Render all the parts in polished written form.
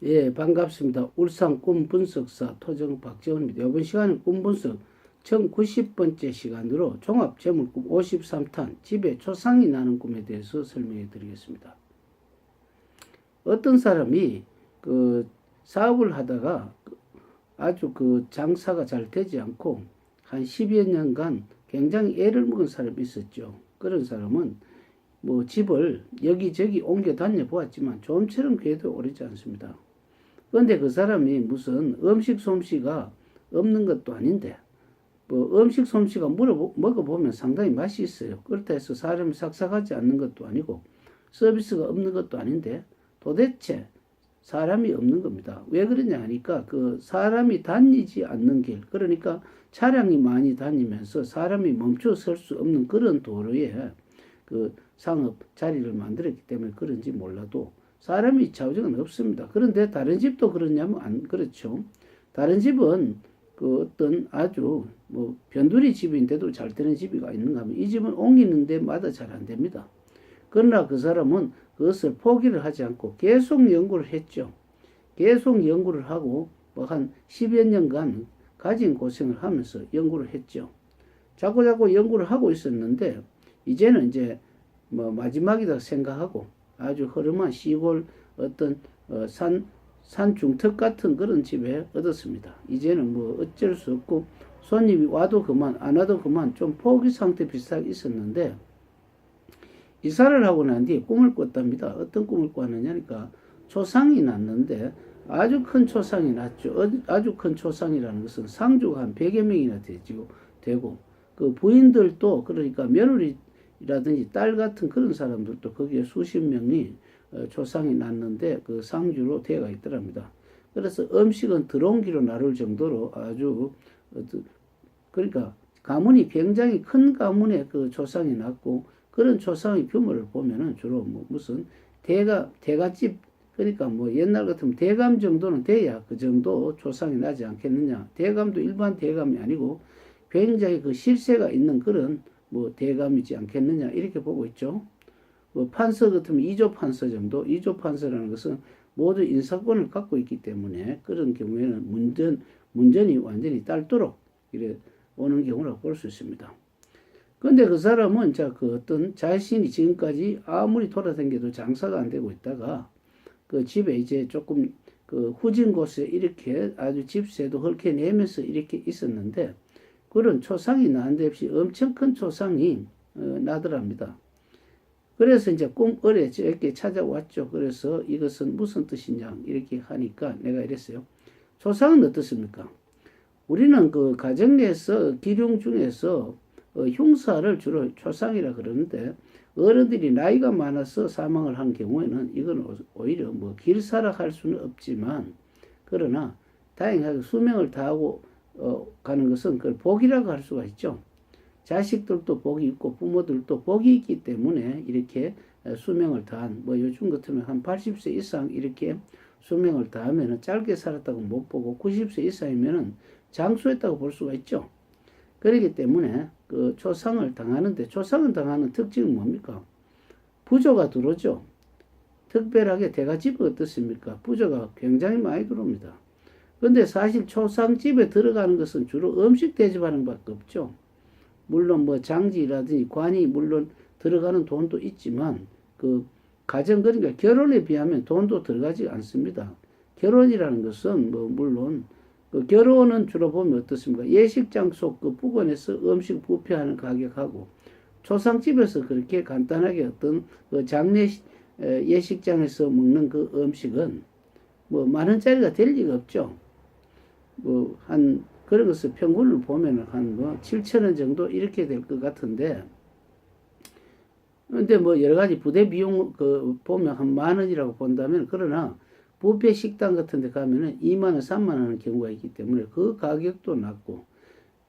예, 반갑습니다. 울산 꿈분석사 토정 박재원입니다. 이번 시간은 꿈분석 1090번째 시간으로 종합재물꿈 53탄 집에 초상이 나는 꿈에 대해서 설명해 드리겠습니다. 어떤 사람이 사업을 하다가 아주 장사가 잘 되지 않고 한 10여 년간 굉장히 애를 먹은 사람이 있었죠. 그런 사람은 집을 여기저기 옮겨 다녀 보았지만 좀처럼 궤도에 오르지 않습니다. 그런데 그 사람이 무슨 음식 솜씨가 없는 것도 아닌데 음식 솜씨가 먹어보면 상당히 맛이 있어요. 그렇다 해서 사람이 삭삭하지 않는 것도 아니고 서비스가 없는 것도 아닌데 도대체 사람이 없는 겁니다. 왜 그러냐 하니까 사람이 다니지 않는 길, 그러니까 차량이 많이 다니면서 사람이 멈춰 설 수 없는 그런 도로에 상업 자리를 만들었기 때문에 그런지 몰라도 사람이 좌우적은 없습니다. 그런데 다른 집도 그러냐면 안 그렇죠. 다른 집은 어떤 아주 변두리 집인데도 잘 되는 집이가 있는가 하면 이 집은 옮기는 데마다 잘 안 됩니다. 그러나 그 사람은 그것을 포기를 하지 않고 계속 연구를 했죠. 계속 연구를 하고 한 10여 년간 가진 고생을 하면서 연구를 했죠. 자꾸 연구를 하고 있었는데 이제는 이제 마지막이다 생각하고 아주 허름한 시골 어떤 산 중턱 같은 그런 집에 얻었습니다. 이제는 어쩔 수 없고 손님이 와도 그만 안 와도 그만 좀 포기 상태 비슷하게 있었는데 이사를 하고 난 뒤에 꿈을 꿨답니다. 어떤 꿈을 꿨느냐니까 초상이 났는데 아주 큰 초상이 났죠. 아주 큰 초상이라는 것은 상주가 한 100여 명이나 되고 그 부인들도 그러니까 며느리라든지 딸 같은 그런 사람들도 거기에 수십 명이 초상이 났는데 그 상주로 되어 있더랍니다. 그래서 음식은 들어온기로 나를 정도로 아주 그러니까 가문이 굉장히 큰 가문에 그 초상이 났고 그런 초상의 규모를 보면은 주로 무슨 대가집 그러니까 옛날 같으면 대감 정도는 돼야 그 정도 초상이 나지 않겠느냐. 대감도 일반 대감이 아니고 굉장히 실세가 있는 그런 대감이지 않겠느냐 이렇게 보고 있죠. 판서 같으면 2조 판서 정도, 2조 판서라는 것은 모두 인사권을 갖고 있기 때문에 그런 경우에는 문전이 완전히 딸도록 이래 오는 경우라고 볼 수 있습니다. 그런데 그 사람은 어떤 자신이 지금까지 아무리 돌아다녀도 장사가 안 되고 있다가 그 집에 이제 조금 후진 곳에 이렇게 아주 집세도 헐게 내면서 이렇게 있었는데 그런 초상이 나는데 없이 엄청 큰 초상이 나더랍니다. 그래서 이제 꿈어뢰 이렇게 찾아왔죠. 그래서 이것은 무슨 뜻이냐 이렇게 하니까 내가 이랬어요. 초상은 어떻습니까? 우리는 가정 내에서 기륭 중에서 흉사를 주로 초상이라 그러는데 어른들이 나이가 많아서 사망을 한 경우에는 이건 오히려 길사라 할 수는 없지만 그러나 다행하게 수명을 다하고 가는 것은 그걸 복이라고 할 수가 있죠. 자식들도 복이 있고 부모들도 복이 있기 때문에 이렇게 수명을 다한 요즘 같으면 한 80세 이상 이렇게 수명을 다하면 짧게 살았다고 못 보고 90세 이상이면 장수했다고 볼 수가 있죠. 그렇기 때문에 초상을 당하는데 초상을 당하는 특징은 뭡니까? 부조가 들어오죠. 특별하게 대가집은 어떻습니까? 부조가 굉장히 많이 들어옵니다. 그런데 사실 초상집에 들어가는 것은 주로 음식 대접하는 것밖에 없죠. 물론 장지라든지 관이 물론 들어가는 돈도 있지만 가정 그러니까 결혼에 비하면 돈도 들어가지 않습니다. 결혼이라는 것은 물론 결혼은 주로 보면 어떻습니까? 예식장소 부근에서 음식 뷔페하는 가격하고 초상집에서 그렇게 간단하게 어떤 장례 예식장에서 먹는 그 음식은 10,000원짜리가 될 리가 없죠. 한 그런 것을 평균을 보면은 한 7,000원 정도 이렇게 될 것 같은데 근데 여러 가지 부대 비용 보면 한 10,000원이라고 본다면 그러나 뷔페 식당 같은 데 가면은 20,000원, 30,000원 하는 경우가 있기 때문에 그 가격도 낮고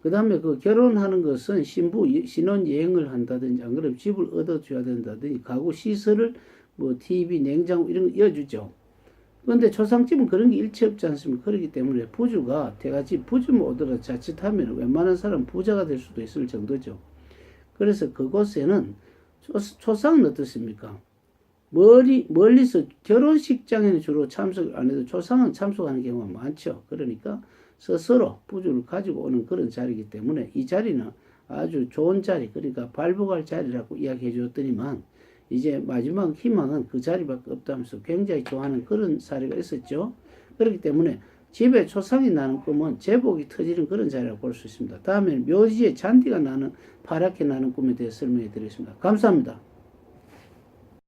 그 다음에 결혼하는 것은 신혼여행을 한다든지 안 그러면 집을 얻어줘야 된다든지 가구 시설을 TV, 냉장고 이런 거 이어주죠. 그런데 초상집은 그런 게 일체 없지 않습니까? 그렇기 때문에 부주가 대가집 부주만 오더라도 자칫하면 웬만한 사람 부자가 될 수도 있을 정도죠. 그래서 그곳에는 초상은 어떻습니까? 멀리서 결혼식장에는 주로 참석을 안 해도 초상은 참석하는 경우가 많죠. 그러니까 스스로 부주를 가지고 오는 그런 자리이기 때문에 이 자리는 아주 좋은 자리, 그러니까 발복할 자리라고 이야기해 줬더니만 이제 마지막 희망은 그 자리밖에 없다면서 굉장히 좋아하는 그런 사례가 있었죠. 그렇기 때문에 집에 초상이 나는 꿈은 제복이 터지는 그런 자리라고 볼 수 있습니다. 다음에는 묘지에 잔디가 나는 파랗게 나는 꿈에 대해 설명해 드리겠습니다. 감사합니다.